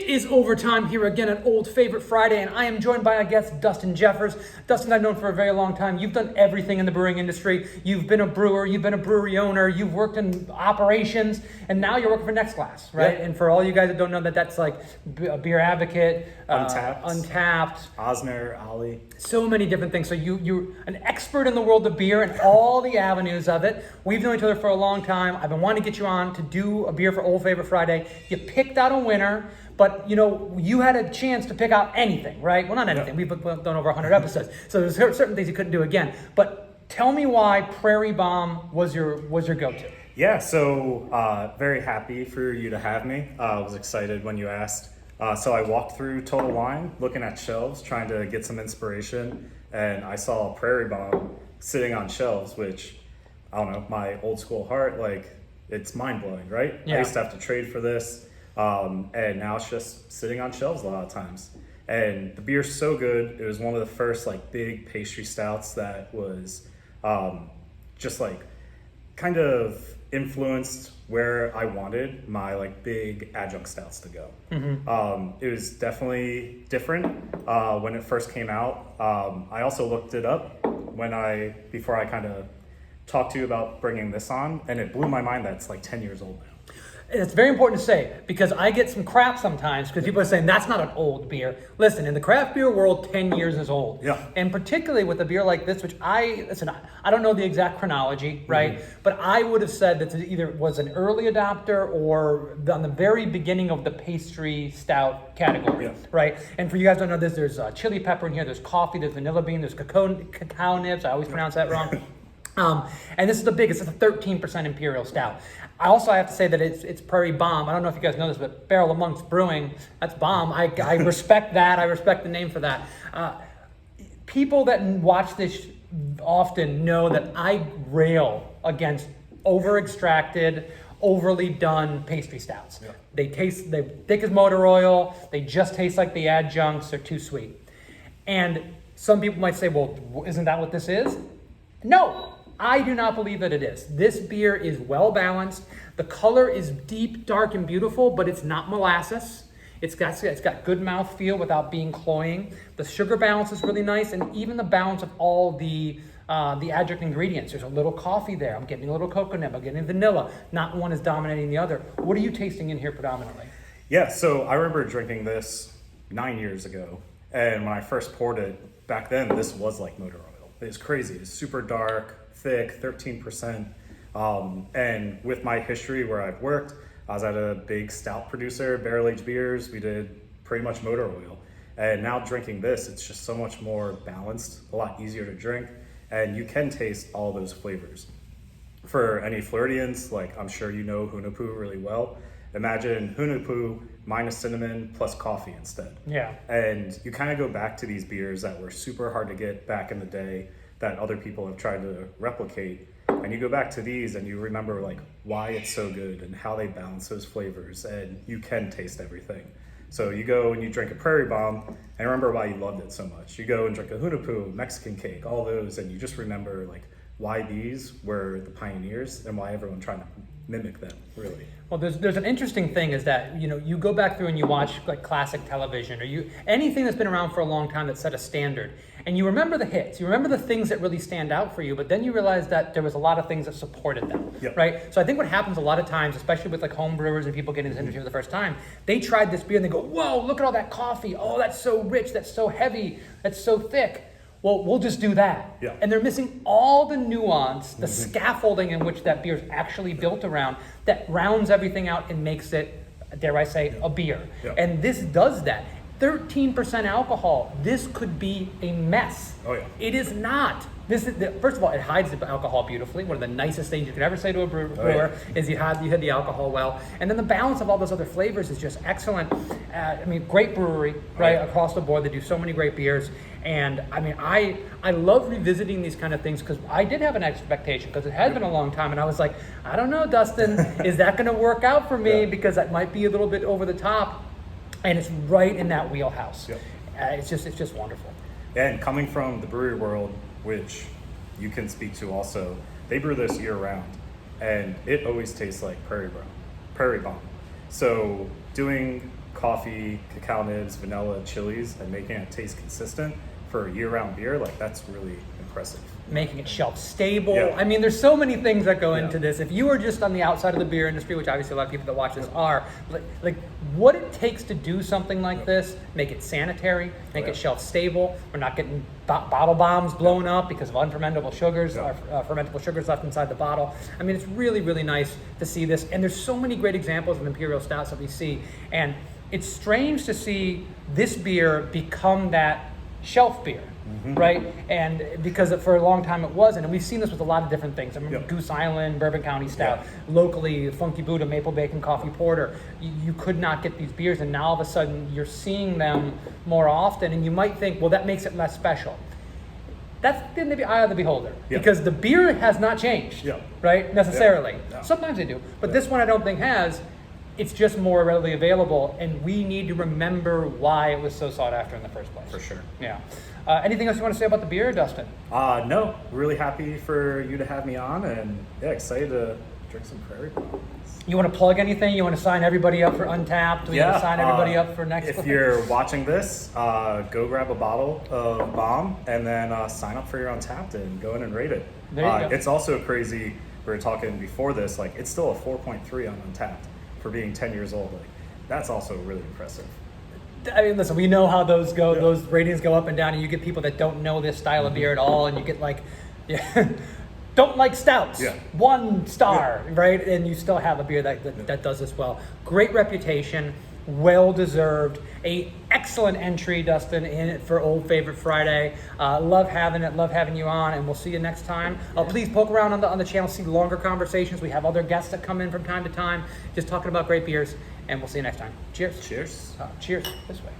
is overtime here again on Old Favorite Friday, and I am joined by our guest, Dustin Jeffers. Dustin, I've known for a very long time. You've done everything in the brewing industry. You've been a brewer, you've been a brewery owner, you've worked in operations, and now you're working for Next Glass, right? Yeah. And for all you guys that don't know, that's like a Beer Advocate, Untapped, Osner, Ollie. so many different things. So you're an expert in the world of beer and all the avenues of it. We've known each other for a long time. I've been wanting to get you on to do a beer for Old Favorite Friday. You picked out a winner, but you had a chance to pick out anything, right? Well, not anything. We've done over 100 episodes, so there's certain things you couldn't do again. But tell me why Prairie BOMB was your go-to. Yeah, so very happy for you to have me. I was excited when you asked. So I walked through Total Wine, looking at shelves, trying to get some inspiration, and I saw Prairie BOMB sitting on shelves, which, I don't know, my old school heart, like, it's mind-blowing, right? Yeah. I used to have to trade for this, and now it's just sitting on shelves a lot of times. And the beer's so good. It was one of the first, like, big pastry stouts that was just, like, kind of influenced where I wanted my like big adjunct stouts to go. Mm-hmm. It was definitely different when it first came out. I also looked it up before I kind of talked to you about bringing this on, and it blew my mind that it's like 10 years old now. And it's very important to say, because I get some crap sometimes because people are saying that's not an old beer. Listen, in the craft beer world, 10 years is old. Yeah. And particularly with a beer like this, which I don't know the exact chronology, right? Mm-hmm. But I would have said that it either was an early adopter or on the very beginning of the pastry stout category, yeah. Right? And for you guys who don't know this, there's chili pepper in here, there's coffee, there's vanilla bean, there's cacao nibs. I always pronounce that wrong. And this is the biggest. It's a 13% Imperial Stout. I have to say that it's Prairie BOMB. I don't know if you guys know this, but Barrel of Monks Brewing, that's BOMB. I respect that. I respect the name for that. People that watch this often know that I rail against over-extracted, overly done pastry stouts. Yeah. They're thick as motor oil. They just taste like the adjuncts. They're too sweet. And some people might say, well, isn't that what this is? No. I do not believe that it is. This beer is well balanced. The color is deep, dark, and beautiful, but it's not molasses. It's got good mouthfeel without being cloying. The sugar balance is really nice, and even the balance of all the adjunct ingredients. There's a little coffee there. I'm getting a little coconut. I'm getting vanilla. Not one is dominating the other. What are you tasting in here predominantly? Yeah, so I remember drinking this 9 years ago, and when I first poured it, back then, this was like motor oil. It's crazy. It's super dark, thick, 13%. And with my history where I've worked, I was at a big stout producer, barrel-aged beers. We did pretty much motor oil. And now drinking this, it's just so much more balanced, a lot easier to drink, and you can taste all those flavors. For any Floridians, like I'm sure you know Hunahpu really well, imagine Hunahpu minus cinnamon plus coffee instead. Yeah. And you kind of go back to these beers that were super hard to get back in the day that other people have tried to replicate. And you go back to these and you remember like why it's so good and how they balance those flavors, and you can taste everything. So you go and you drink a Prairie BOMB and remember why you loved it so much. You go and drink a Hunahpu, Mexican cake, all those, and you just remember like why these were the pioneers and why everyone tried to mimic them, really. Well, there's an interesting thing is that, you go back through and you watch like classic television or anything that's been around for a long time that set a standard, and you remember the hits, you remember the things that really stand out for you, but then you realize that there was a lot of things that supported them, yep. Right? So I think what happens a lot of times, especially with like home brewers and people getting into this industry for the first time, they tried this beer and they go, whoa, look at all that coffee. Oh, that's so rich, that's so heavy, that's so thick. Well, we'll just do that. Yeah. And they're missing all the nuance, the scaffolding in which that beer is actually built around that rounds everything out and makes it, dare I say, a beer. Yeah. And this does that. 13% alcohol. This could be a mess. Oh, yeah. It is not. First of all, it hides the alcohol beautifully. One of the nicest things you could ever say to a brewer is you hid the alcohol well. And then the balance of all those other flavors is just excellent. Great brewery, right, across the board. They do so many great beers. And I love revisiting these kind of things because I did have an expectation because it had been a long time. And I was like, I don't know, Dustin, is that going to work out for me? Yeah. Because that might be a little bit over the top. And it's right in that wheelhouse. Yep. It's just wonderful. And coming from the brewery world, which you can speak to also, they brew this year round, and it always tastes like Prairie BOMB. So doing coffee, cacao nibs, vanilla, chilies, and making it taste consistent for a year-round beer, like that's really impressive. Making it shelf stable. Yeah. I mean, there's so many things that go into Yeah. this. If you are just on the outside of the beer industry, which obviously a lot of people that watch this are, like what it takes to do something like this, make it sanitary, make it shelf stable. We're not getting bottle bombs blowing up because of unfermentable sugars, or fermentable sugars left inside the bottle. I mean, it's really, really nice to see this. And there's so many great examples of Imperial Stouts that we see. And it's strange to see this beer become that shelf beer. Right, and because for a long time it wasn't, and we've seen this with a lot of different things. I mean, Goose Island, Bourbon County Stout, locally, Funky Buddha, Maple Bacon Coffee Porter. You could not get these beers, and now all of a sudden you're seeing them more often, and you might think, well, that makes it less special. That's in the eye of the beholder, because the beer has not changed, right, necessarily. Sometimes they do, but this one I don't think has. It's just more readily available, and we need to remember why it was so sought after in the first place. For sure. Yeah. Anything else you want to say about the beer, Dustin? No, really happy for you to have me on, and excited to drink some Prairie BOMB. You want to plug anything? You want to sign everybody up for Untapped? We want to sign everybody up for next. If you're watching this, go grab a bottle of Bomb and then sign up for your Untapped and go in and rate it. There you go. It's also crazy. We were talking before this, like it's still a 4.3 on Untapped for being 10 years old. Like that's also really impressive. I mean, listen, we know how those go. Yeah. Those ratings go up and down, and you get people that don't know this style of beer at all, and you get like, don't like stouts, 1 star, right? And you still have a beer that does this well. Great reputation, well deserved. A excellent entry, Dustin, in it for Old Favorite Friday. Love having it. Love having you on, and we'll see you next time. Please poke around on the channel, see longer conversations. We have other guests that come in from time to time, just talking about great beers, and we'll see you next time. Cheers. Cheers. Cheers. This way.